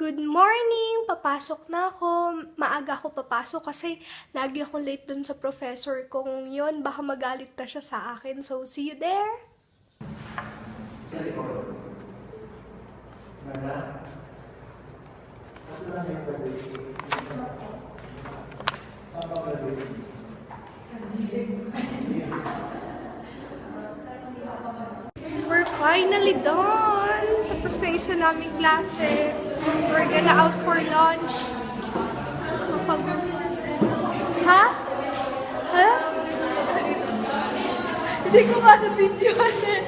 Good morning! Papasok na ako. Maaga ako papasok kasi lagi ako late dun sa professor kong yon. Baka magalit na siya sa akin. So, see you there! We're finally done! Tapos na isa naming klase. We're gonna out for lunch. Ha? Ha? Hindi ko nga na-videoan eh.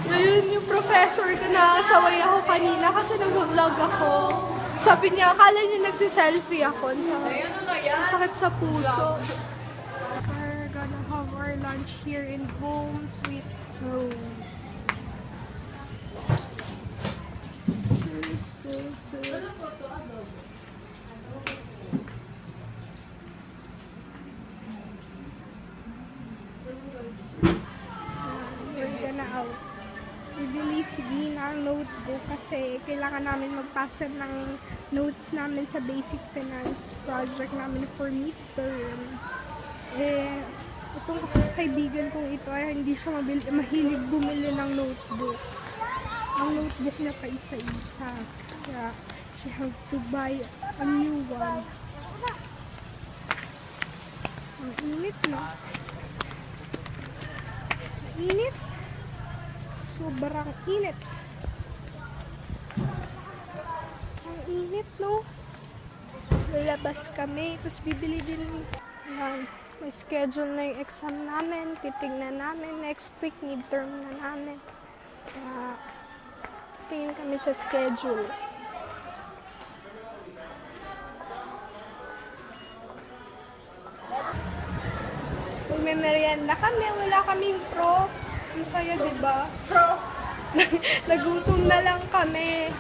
Ngayon yung professor ko na saway ako kanina kasi nag-vlog ako. Sabi niya, akala niya nagsiselfie ako. Sakit sa puso. We're gonna have our lunch here in Home Sweet Home. We're gonna out. Bibili si Gina ang notebook kasi kailangan namin magpasa ng notes namin sa basic finance project namin for midterm. Itong kaibigan kong ito ay hindi siya mahilig bumili ng notebook. Ang notebook niya pa isa-isa. Kaya she have to buy a new one. Ang init, no? Init. Sobrang init. Ang init, no? Lalabas kami. Tapos bibili din. May schedule na yung exam namin. Titignan namin. Next week, midterm na namin. Tingin kami sa schedule. Magme-merienda kami. Wala kaming prof. Ang saya, diba? Prof. Nagutom na lang kami.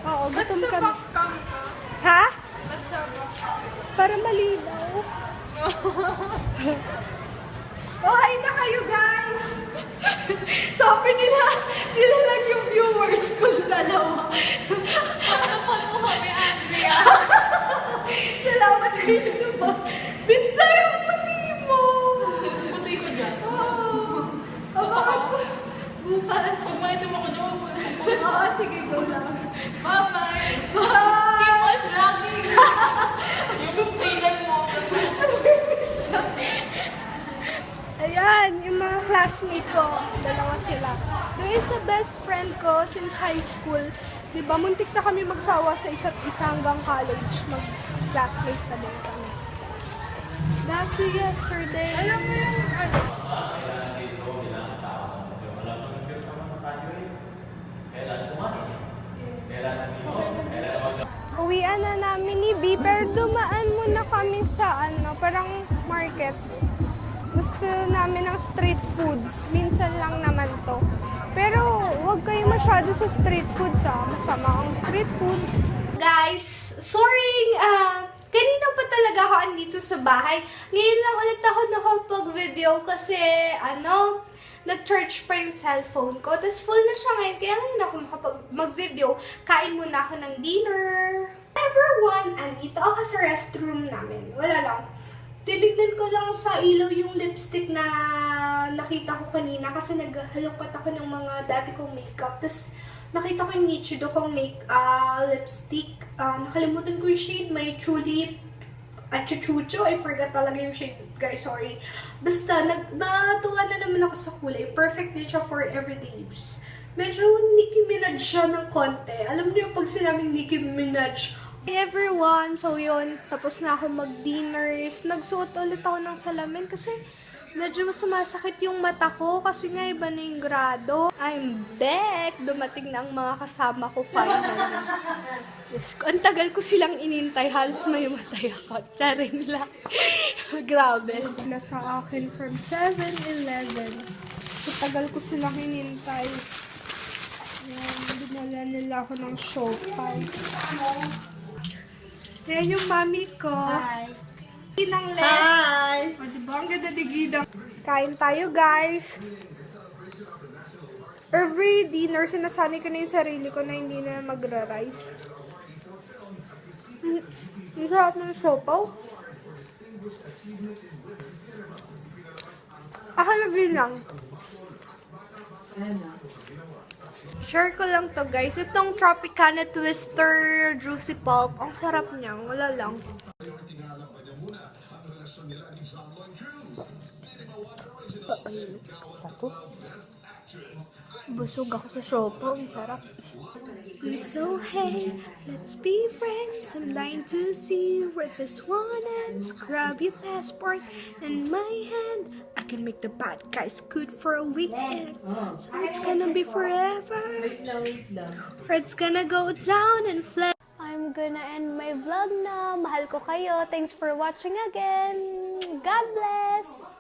Oo, gutom kami. Ha? Para malinaw. Okay na kayo, guys! Sabi nila, sila lang yung viewers ko, dalawa. Panapan mo kami, Andrea. Salamat kayo sa mga. Pinsay ang puti mo! Puti ko dyan. Bakit po? Bukas. Pag maitim ako dyan, huwag mo i-post. Oo, sige, go lang. Bye-bye. Bye! Keep on vlogging. Yung trailer mo. Ayan, yung mga classmate ko, dalawa sila. Yung isa best friend ko since high school, di ba, muntik na kami magsawa sa isa't isa hanggang college, mag-classmate na din kami. Back to yesterday. Alam mo yung ano? Uwian na namin ni B, pero dumaan muna kami sa parang market. Gusto namin ng street foods. Minsan lang naman to. Pero huwag kayo masyado sa street foods, masama ang street food. Guys, sorry, kanina pa talaga ako andito sa bahay. Ngayon lang ulit ako nakapag-video kasi, nag-charge pa yung cellphone ko. Tapos full na siya ngayon, kaya ngayon ako mag-video. Kain muna ako ng dinner. Everyone, andito ako sa restroom namin. Wala lang. Tinignan ko lang sa ilaw yung lipstick na nakita ko kanina kasi naghalungkat ako ng mga dati kong makeup. Tapos nakita ko yung Nichido kong lipstick. Nakalimutan ko yung shade. May True Lip at Chuchucho. I forgot talaga yung shade, guys. Sorry. Basta, natuwa na naman ako sa kulay. Perfect din siya for everyday use. Medyo Nicki Minaj siya ng konti. Alam niyo pag sinabing Nicki Minaj, hey everyone! So yun, tapos na ako mag-dinners. Nagsuot ulit ako ng salamin kasi medyo sumasakit yung mata ko kasi nga iba na yung grado. I'm back! Dumating na ang mga kasama ko finally. Yes, ang tagal ko silang inintay. Halos may matay ako. Charing lang. Grabe. Nasa akin from 7-Eleven. So, tagal ko silang inintay. Yan, dinala nila ako ng Shopee. Yan yung mami ko. Hi. Ginang leg. Hi. O, diba? Ang ganda ni Ginang. Kain tayo, guys. Every dinner, sinasanay ko na yung sarili ko na hindi na magra-rice. Ang sarap ng sopaw. Ako na bilang. Share ko lang to guys. Itong Tropicana Twister Juicy Pulp. Ang sarap niya. Wala lang. Busog ako sa siopaw. Ang sarap. So hey, let's be friends. I'm dying to see where this one ends. Grab your passport in my hand. I can make the bad guys good for a weekend. So it's gonna be forever. Wait lang. Or it's gonna go down in flames. I'm gonna end my vlog na. Mahal ko kayo. Thanks for watching again. God bless!